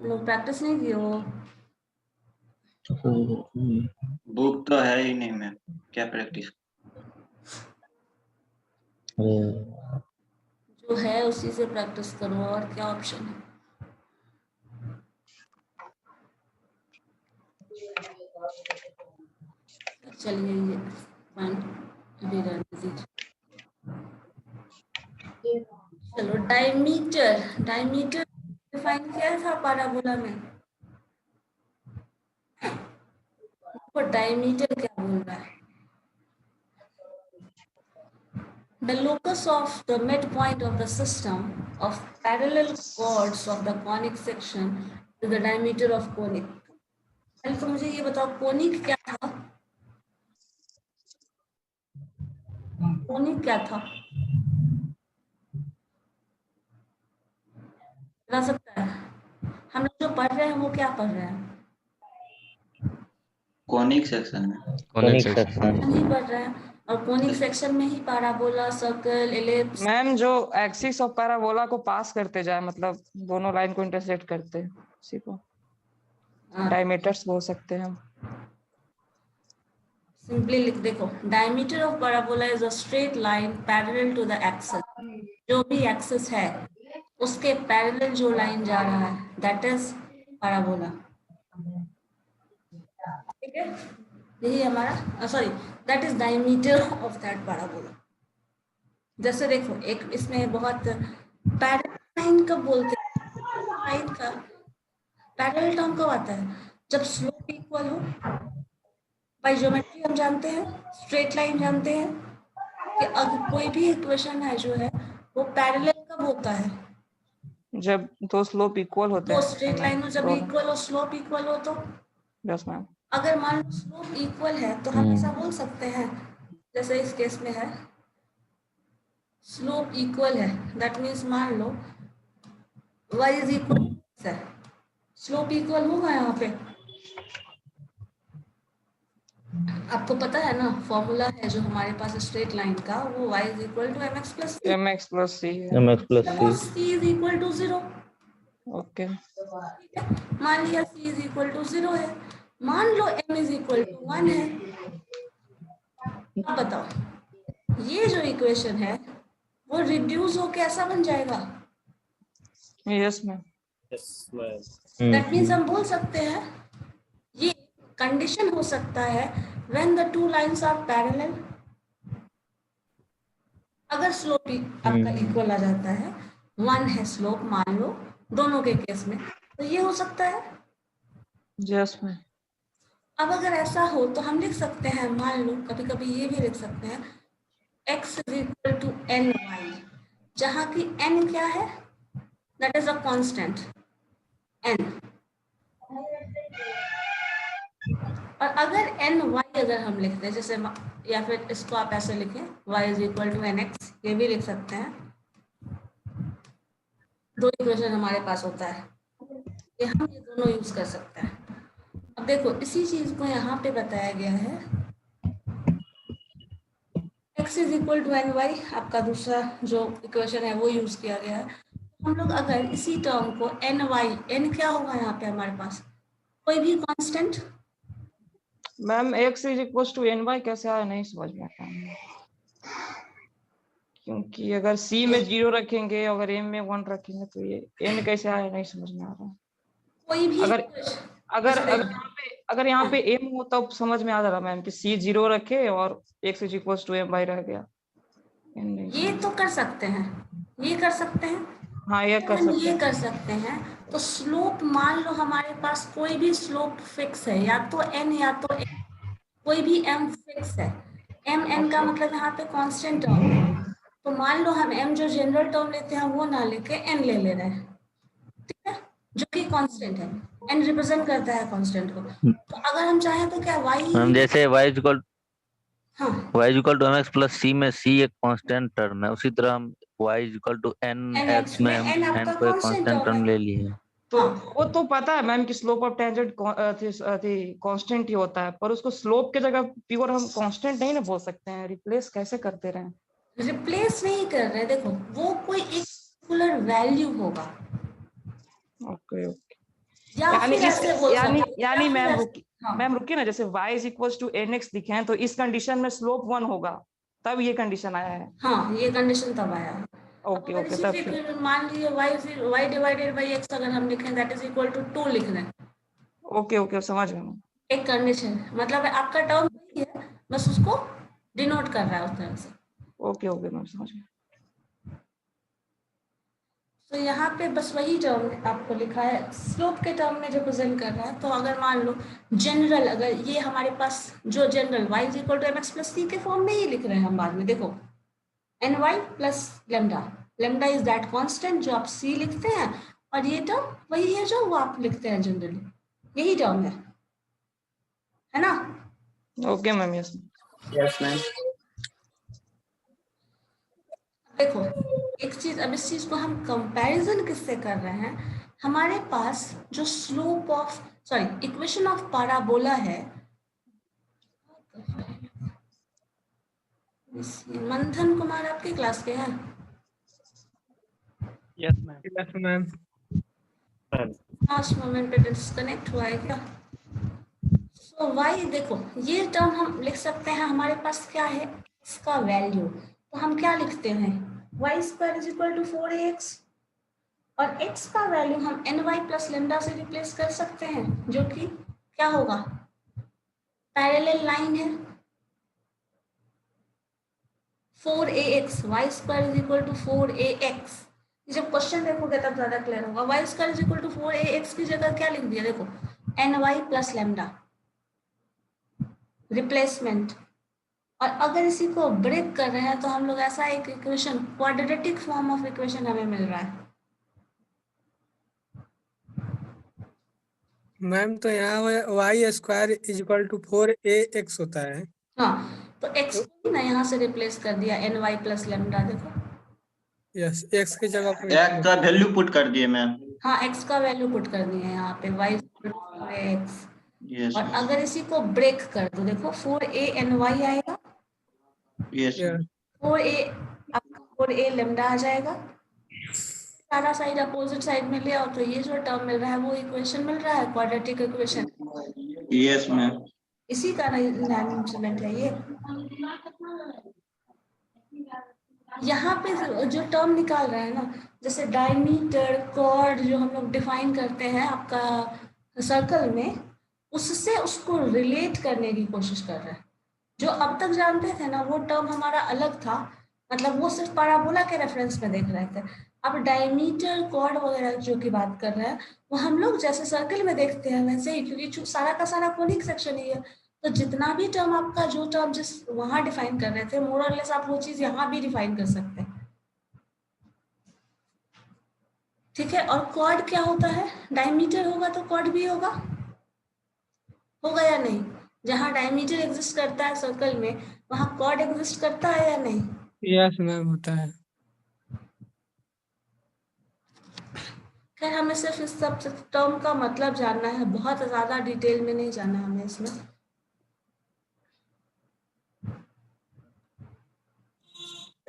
लोग प्रैक्टिस नहीं किए हो? बुक तो है ही नहीं मैम, क्या प्रैक्टिस। जो है उसी से प्रैक्टिस करो, और क्या ऑप्शन है? चलिए ये फाइन, अभी रहने दीजिए। चलो डायमीटर, डायमीटर डिफाइन किया था पैराबोला में। वो डायमीटर क्या बोल रहा है? The locus of the midpoint of the system of parallel chords of the conic section is the diameter of conic. पहले तो मुझे ये बताओ कोनिक क्या था? कोनिक क्या था? बता सकता है? हम लोग जो पढ़ रहे हैं वो क्या पढ़ रहे हैं? कॉनिक सेक्शन में। कॉनिक सेक्शन नहीं पढ़ रहे हैं, और कोनिक सेक्शन में ही पैराबोला, सर्कल, एलिप्स। मैम जो एक्सिस ऑफ पैराबोला को पास करते जाए, मतलब दोनों लाइन को इंटरसेक्ट करते हैं, उसी को डायमीटर्स बोल सकते हैं हम। सिंपली लिख देखो, diameter of parabola is a straight line parallel to the axis. जो भी एक्सिस है उसके पैरेलल जो लाइन जा रहा है दैट इज पैराबोला। ठीक है, यही हमारा, sorry, that is diameter of that parabola. जैसे देखो, एक इसमें बहुत पैरेलल लाइन कब बोलते हैं? लाइन का पैरेलल टर्म कब आता है? जब स्लोप इक्वल हो। बाय ज्योमेट्री हम जानते हैं, स्ट्रेट लाइन जानते हैं कि अगर कोई भी इक्वेशन है जो है वो पैरेलल कब होता है? जब दो स्लोप इक्वल होते वो हैं। स्ट्रेट लाइन में जब इक्वल हो, स्लोप इक्वल हो। तो यस मैम। अगर मान लो स्लोप इक्वल है तो हम ऐसा बोल सकते हैं, जैसे इस केस में है स्लोप इक्वल है, दैट मीन्स मान लो y इज इक्वल है, स्लोप इक्वल होगा यहाँ पे। आपको पता है ना, फॉर्मूला है जो हमारे पास स्ट्रेट लाइन का, वो y is equal to mx plus c is equal to 0। Okay, मान लिया c इज इक्वल टू 0 है, मान लो m इज इक्वल टू 1 है। अब बताओ ये जो इक्वेशन है वो रिड्यूस होके ऐसा बन जाएगा। Yes ma'am. Yes ma'am. That means हम बोल सकते हैं ये कंडीशन हो सकता है when the two lines are parallel. अगर स्लोप आपका इक्वल आ जाता है, 1 है स्लोप मान लो दोनों के केस में, तो ये हो सकता है। Yes ma'am. अब अगर ऐसा हो तो हम लिख सकते हैं, मान लो कभी कभी ये भी लिख सकते हैं x is equal to n y, जहाँ की n क्या है? That is a constant n। और अगर एन वाई अगर हम लिखते हैं, जैसे या फिर इसको आप ऐसे लिखें y is equal to n x, ये भी लिख सकते हैं। दो इक्वेशन हमारे पास होता है, ये हम ये दोनों यूज कर सकते हैं। अब देखो इसी चीज को यहाँ पे बताया गया है, x is equal to n y, आपका दूसरा जो इक्वेशन है वो यूज किया गया है। हम लोग अगर इसी टर्म को एन वाई, एन क्या होगा यहाँ पे हमारे पास? कोई भी constant. Ma'am x is equal to n y कैसे आया, नहीं समझ में आता, क्योंकि अगर c में 0 रखेंगे अगर m में 1 रखेंगे तो ये n कैसे आया, नहीं समझ में आ रहा। कोई भी अगर यहाँ पे m हो तब समझ में आ जा रहा मैम कि c 0 रखे और x is equal to m y रह गया। ये तो कर सकते हैं, ये कर सकते हैं। हाँ ये कर सकते हैं, ये कर सकते हैं। तो स्लोप मान लो हमारे पास कोई भी स्लोप फिक्स है, या तो n या तो m, कोई भी m फिक्स है। m n का मतलब यहाँ पे कांस्टेंट टर्म है, तो मान लो हम m जो जनरल टर्म लेते हैं वो ना लेके n ले रहे हैं, ठीक है, जो कि कांस्टेंट है। एन रिप्रेजेंट करता है कांस्टेंट को। तो अगर हम चाहें तो क्या y मैम जैसे y इक्वल हाँ टू mx प्लस c में c एक कांस्टेंट टर्म है, उसी तरह हम y equal to nx nx में में हम n n आपका को एक कांस्टेंट कांस्टेंट टर्म टर्म है। ले लिए। तो हाँ वो तो पता है मैम कि स्लोप ऑफ टेंजेंट कांस्टेंट ही होता है, पर उसको स्लोप के जगह प्योर हम कांस्टेंट नहीं ना बोल सकते हैं, रिप्लेस कैसे करते रहे। रिप्लेस नहीं कर रहे, देखो वो कोई एक पर्टिकुलर वैल्यू होगा, ओके ओके, या यानी फिर इस ऐसे बोल यानी सकते हैं, यानी या फिर मैम ऐसे रुकी हाँ मैम रुकी ना, जैसे y is equal to nx लिखे हैं तो इस कंडीशन में स्लोप 1 होगा, तब ये कंडीशन आया है। हाँ ये कंडीशन तब आया है। अब ओके अगर ओके, इसी तब पे फिर फिर मान लीजिए y डिवाइडेड बाई x अगर हम लिखें दैट इज इक्वल टू 2 लिख रहे हैं, ओके ओके समझ गया मैम। एक कंडीशन मतलब आपका टर्म वही है, बस उसको डिनोट कर रहा है उस तरह से। ओके ओके मैम समझ गया। तो यहाँ पे बस वही टर्म आपको लिखा है, स्लोप के टर्म में रिप्रेजेंट कर रहा है। तो अगर मान लो जनरल, अगर ये हमारे पास जो general y is equal to mx plus c के फॉर्म में ही लिख रहे हैं हम बाद में, देखो ny plus lambda, lambda is that constant जो आप c लिखते हैं, और ये टर्म वही है जो वो आप लिखते हैं जनरली, यही टर्म है ना। Okay ma'am, yes yes ma'am. देखो एक चीज, अब इस चीज को हम कंपैरिजन किससे कर रहे हैं, हमारे पास जो slope of sorry equation of parabola है, मंथन कुमार आपकी क्लास के हैं? Yes ma'am. Yes ma'am. Last moment पे डिस्कनेक्ट हुआ है क्या? सो वाई देखो ये टर्म हम लिख सकते हैं, हमारे पास क्या है इसका वैल्यू, तो हम क्या लिखते हैं y square is equal to 4ax, और x का वैल्यू हम ny प्लस लेमडा से रिप्लेस कर सकते हैं, जो कि क्या होगा, पैरेलल लाइन है 4ax, y square is equal to 4ax। जब क्वेश्चन देखोगे तब ज्यादा क्लियर होगा। Y square is equal to 4ax की जगह क्या लिख दिया, देखो ny प्लस लेमडा रिप्लेसमेंट, और अगर इसी को ब्रेक कर रहे हैं तो हम लोग ऐसा एक equation, quadratic form of equation हमें मिल रहा है। मैम तो यहाँ y square is equal to 4ax होता है। हाँ तो x को ना यहाँ से रिप्लेस कर दिया ny प्लस लेमडा, देखो यस, एक्स की जगह पे x का वैल्यू पुट कर दिए मैम। हाँ x का वैल्यू पुट कर दिए हैं यहाँ पे y x, यस और अगर इसी को ब्रेक कर दो देखो 4a आएगा, यस 4a आपका 4a लेमडा आ जाएगा, सारा साइड अपोजिट साइड में ले आओ तो ये जो टर्म मिल रहा है वो इक्वेशन मिल रहा है, क्वाड्रेटिक इक्वेशन। Yes ma'am. इसी का अरेंजमेंट है ये। यहाँ पे जो टर्म निकाल रहे हैं ना, जैसे डायमीटर कॉर्ड जो हम लोग डिफाइन करते हैं आपका सर्कल में, उससे उसको रिलेट करने की कोशिश कर रहे हैं। जो अब तक जानते थे ना वो टर्म हमारा अलग था, मतलब वो सिर्फ पैराबोला के रेफरेंस में देख रहे थे। अब डायमीटर कॉर्ड वगैरह जो की बात कर रहे हैं वो हम लोग जैसे सर्कल में देखते हैं वैसे ही, क्योंकि सारा का सारा कोनिक सेक्शन ही है, तो जितना भी टर्म आपका जो टर्म जिस वहां डिफाइन कर रहे थे मोर और लेस आप वो चीज यहाँ भी डिफाइन कर सकते हैं। ठीक है, और कॉर्ड क्या होता है, डायमीटर होगा तो कॉर्ड भी होगा, होगा या नहीं? जहाँ डायमीटर एग्जिस्ट करता है सर्कल में वहाँ कॉर्ड एग्जिस्ट करता है या नहीं? यस मैम होता है। खैर हमें सिर्फ इस सब टर्म का मतलब जानना है, बहुत ज्यादा डिटेल में नहीं जानना हमें इसमें।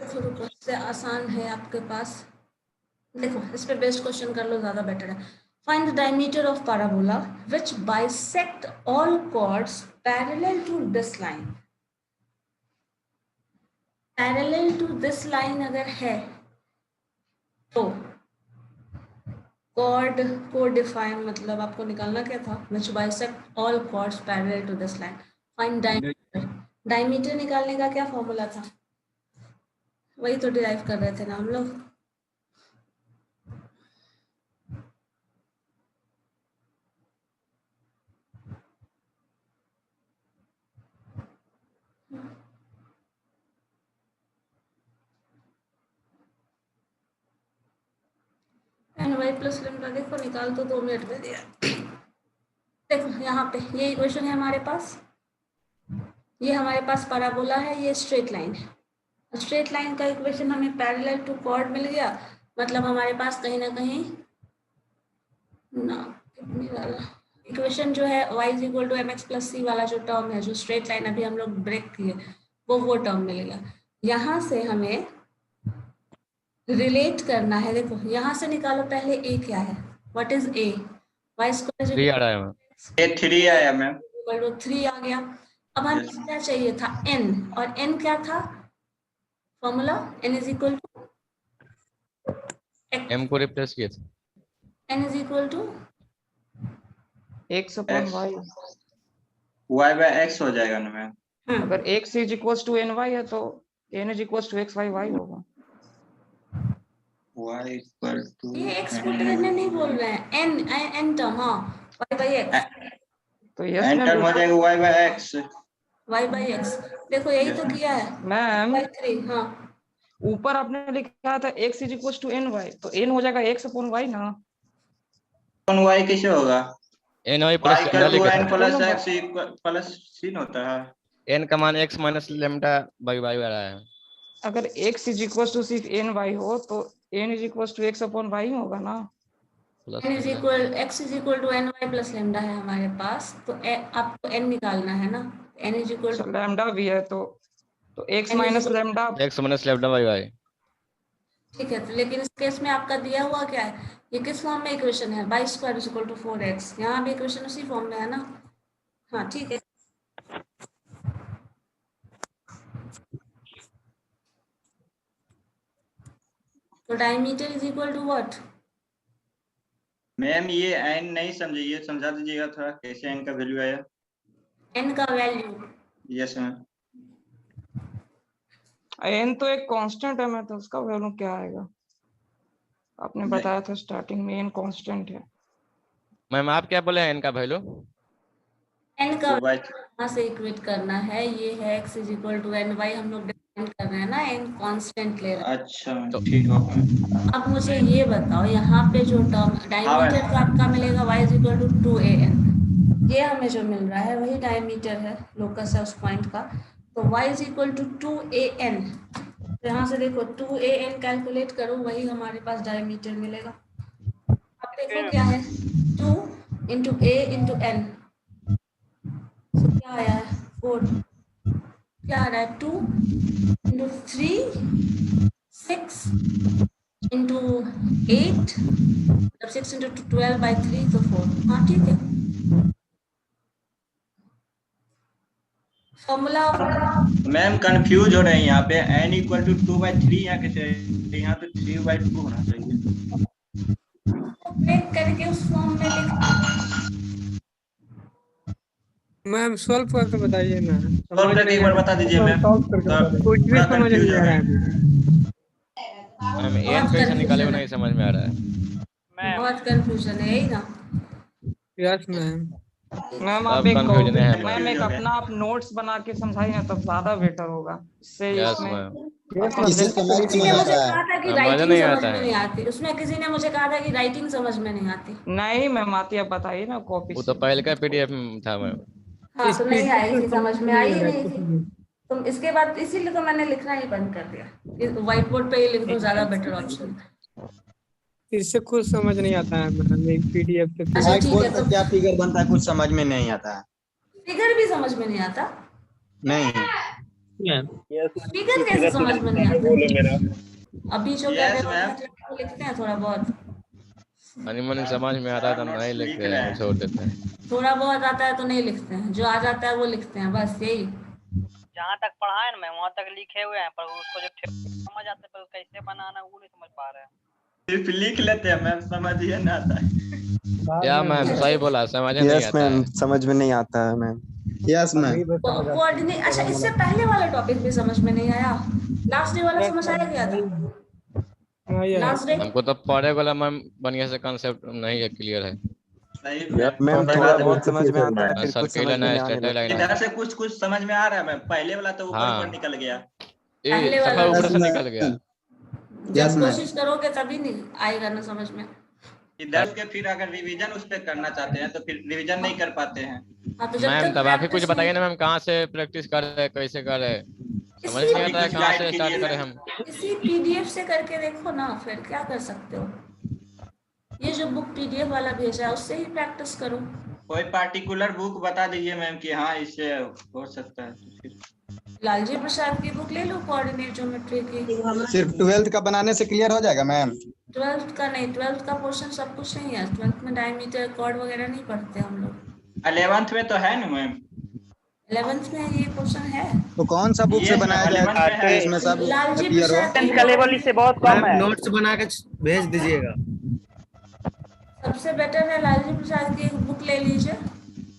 देखो इससे आसान है आपके पास, देखो इस पे बेस्ट क्वेश्चन कर लो ज्यादा बेटर है। Find the diameter of parabola which bisect all chords parallel to this line. Parallel to this line अगर है तो कॉर्ड को डिफाइन, मतलब आपको निकालना क्या था, which bisect all chords parallel to this line. Find diameter, diameter निकालने का क्या फॉर्मूला था, वही तो डिराइव कर रहे थे ना हम लोग। ny प्लस लेमडा देखो निकाल तो 2 मिनट में दिया। देखो यहाँ पे ये इक्वेशन है हमारे पास, ये हमारे पास पैराबोला है, ये स्ट्रेट लाइन है। स्ट्रेट लाइन का इक्वेशन हमें पैरेलल टू कॉर्ड मिल गया, मतलब हमारे पास कहीं ना कहीं ना कितनी वाला इक्वेशन जो है y is equal to M X plus C वाला जो टर्म है, जो स्ट्रेट लाइन अभी हम लोग ब्रेक किए, वो टर्म मिलेगा। यहाँ से हमें रिलेट करना है। देखो यहाँ से निकालो पहले a क्या है, what is a, y square 3 आ रहा है मैम। ये 3 आया मैम। 3 आ गया। अब हमें Yes. क्या चाहिए था, n, और n क्या था formula, n is equal to m को रिप्लेस किए थे। n is equal to x upon X. y। y by x हो जाएगा ना मैम। अगर x is equals to ny है तो n is equals to x y y होगा। y इक्वल टू ये x पुट करने नहीं बोल रहे हैं, n टर्म, हाँ y बाई x, तो यस n टर्म हो जाएगा y by x। y by x, देखो यही तो किया है मैम। by 3, हाँ ऊपर आपने लिखा था x is equals to ny, तो n हो जाएगा x अपॉन y ना। अपन y कैसे होगा, n y y plus equal to लिखा n था। प्लस x प्लस sin होता है। n का मान x minus lambda by y आ रहा है। अगर x इज इक्वल्स टू सिर्फ ny हो तो n is equals to x upon y होगा ना। Plus n is equal x is equal to ny plus lambda है हमारे पास, तो आपको n निकालना है ना, n is equal to lambda भी है तो x n minus lambda. x minus lambda by y। ठीक है। तो लेकिन इस केस में आपका दिया हुआ क्या है, ये किस फॉर्म में इक्वेशन है, y square is equal to 4x, यहाँ भी इक्वेशन उसी फॉर्म में है ना। हाँ ठीक है। तो diameter is equal to what, ma'am ये n नहीं समझे, ये समझा दीजिएगा थोड़ा कैसे n का वैल्यू आया। n का वैल्यू, यस मैम। n तो एक कांस्टेंट है, मैं तो उसका वैल्यू क्या आएगा, आपने बताया था स्टार्टिंग में n कांस्टेंट है। मैम आप क्या बोले n का वैल्यू? n का y यहाँ से इक्वेट करना है, ये है x is equal to n, y हम लोग डिफाइन कर रहे हैं ना, n कांस्टेंट ले रहे हैं। अच्छा ठीक है। अब मुझे ये बताओ, यहाँ पे जो टर्म डायमीटर का आपका मिलेगा y is equal to 2an, ये हमें जो मिल रहा है वही डायमीटर है, लोकस है उस पॉइंट का, तो y is equal to 2an। तो यहाँ से देखो 2an कैलकुलेट करो, वही हमारे पास डायमीटर मिलेगा। अब देखो क्या है, 2 इंटू a इंटू n, तो क्या आया है 4, क्या आ रहा है 2 इंटू 3 6 इंटू 8, 6 इंटू 12 बाई 3 तो 4, हाँ ठीक है। फॉर्मूला मैम कंफ्यूज हो रहे हैं यहाँ पे, n इक्वल टू 2/3 यहाँ कैसे, यहाँ तो 3/2 होना चाहिए। ब्रेक करके उस फॉर्म में लिख, मैम सॉल्व करके बताइए ना, सॉल्व करके एक बार बता दीजिए मैम। सॉल्व करके बता दीजिए। कुछ भी समझ नहीं आ रहा है। मैम n कैसे निकाले वो नहीं समझ में आ रहा है। बहुत कंफ्यूजन है यही ना। Yes ma'am. मैम सब आप एक confusion है मैम। मैम एक अपना आप नोट्स बना के समझाइए ना, तब ज्यादा बेटर होगा, इससे यस इसमें मैम। इससे समझ किसी ने मुझे कहा था कि समझ राइटिंग नहीं समझ आता में है। नहीं आती, उसमें किसी ने मुझे कहा था कि राइटिंग समझ में नहीं आती। नहीं मैम आती है, बताइए ना कॉपी वो तो पहले का पीडीएफ में था मैम। हाँ तो नहीं आई थी, समझ में आई ही नहीं कुछ थी। भी। तो इसके बाद इसीलिए तो मैंने लिखना ही बंद कर दिया, व्हाइट बोर्ड पे ही लिख दो, ज्यादा बेटर ऑप्शन। इससे कुछ समझ नहीं आता है मैम, एक पीडीएफ पे अच्छा ठीक है, तो क्या फिगर बनता है कुछ समझ में नहीं आता है। फिगर भी समझ में नहीं आता, नहीं फिगर कैसे समझ में नहीं आता? अभी जो कर रहे Yes, ma'am. हो लिखते हैं थोड़ा बहुत, मनी समझ में आता है तो नहीं लिखते हैं, छोड़ देते हैं। थोड़ा बहुत आता है तो नहीं लिखते हैं, जो आ जाता है वो लिखते हैं, बस यही। जहाँ तक पढ़ा है ना मैं वहाँ तक लिखे हुए हैं, पर उसको जो समझ आता है पर कैसे बनाना वो नहीं समझ पा रहे हैं। सिर्फ लिख लेते हैं मैम, समझिए ना आता है। क्या मैम सही बोला, समझ नहीं यस आता मैम है। समझ में नहीं आता है मैम। Yes ma'am. कोऑर्डिनेट, अच्छा इससे पहले वाला टॉपिक भी समझ में नहीं आया, लास्ट डे वाला समझ आया क्या था? हाँ यार। लास्ट डे हमको तो पढ़े वाला मैम बढ़िया से कंसेप्ट नहीं है, क्लियर है। मैम थोड़ा बहुत समझ में आता है, फिर कुछ समझ सर्किल में है, नहीं आने स्टेटल लगता। लाइन इधर है। से कुछ समझ में आ रहा है मैम, पहले वाला तो ऊपर हाँ। ऊपर निकल गया। ये पहले सफा वाला ऊपर से निकल गया। जब कोशिश करोगे तभी नहीं आएगा ना समझ में। इधर के फिर अगर रिवीजन उस पर करना चाहते हैं तो फिर रिवीजन नहीं कर पाते हैं। हाँ, तो जब मैम तक तब आप ही कुछ practice बताइए नहीं- ना मैम, कहाँ से प्रैक्टिस कर रहे हैं, कैसे कर रहे हैं, समझ नहीं आता है कहाँ से स्टार्ट करें हम। इसी पीडीएफ से करके देखो ना, फिर क्या कर सकते हो। ये जो बुक पीडीएफ वाला भेजा है उससे ही प्रैक्टिस करो। कोई पार्टिकुलर बुक बता दीजिए मैम कि हाँ इससे हो सकता है तो फिर। लालजी प्रसाद की बुक ले लो, कोऑर्डिनेट ज्योमेट्री की। सिर्फ 12th का बनाने से क्लियर हो जाएगा मैम? 12th का नहीं, 12th का पोर्शन सब कुछ नहीं है। 12th में डायमीटर कॉर्ड वगैरह नहीं पढ़ते हम लोग। 11th में तो है ना मैम? 11th में ये पोर्शन है। तो कौन सा बुक से बनाया जाएगा तो इसमें सब लालजी क्लियर हो? प्रसाद का लेवल इससे बहुत कम है। नोट्स बना के भेज दीजिएगा। सबसे बेटर है लालजी प्रसाद की एक बुक ले लीजिए,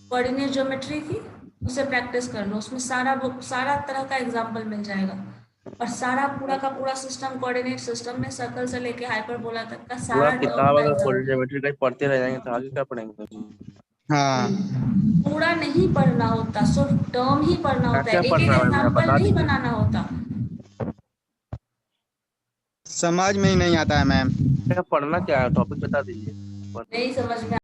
कोऑर्डिनेट ज्योमेट्री की, उसे प्रैक्टिस कर लो। उसमें सारा तरह का एग्जाम्पल मिल जाएगा और सारा पूरा का पूरा सिस्टम, कोऑर्डिनेट सिस्टम में सर्कल से लेके हाइपरबोला तक का सारा पूरा किताब अगर कोऑर्डिनेट ज्योमेट्री का पढ़ते रह जाएंगे तो आगे क्या पढ़ेंगे? हाँ, पूरा नहीं पढ़ना होता, सिर्फ टर्म ही पढ़ना होता है, एक एक एग्जाम्पल नहीं बनाना होता। समझ में ही नहीं आता है मैम। पढ़ना क्या है, टॉपिक बता दीजिए। नहीं समझ में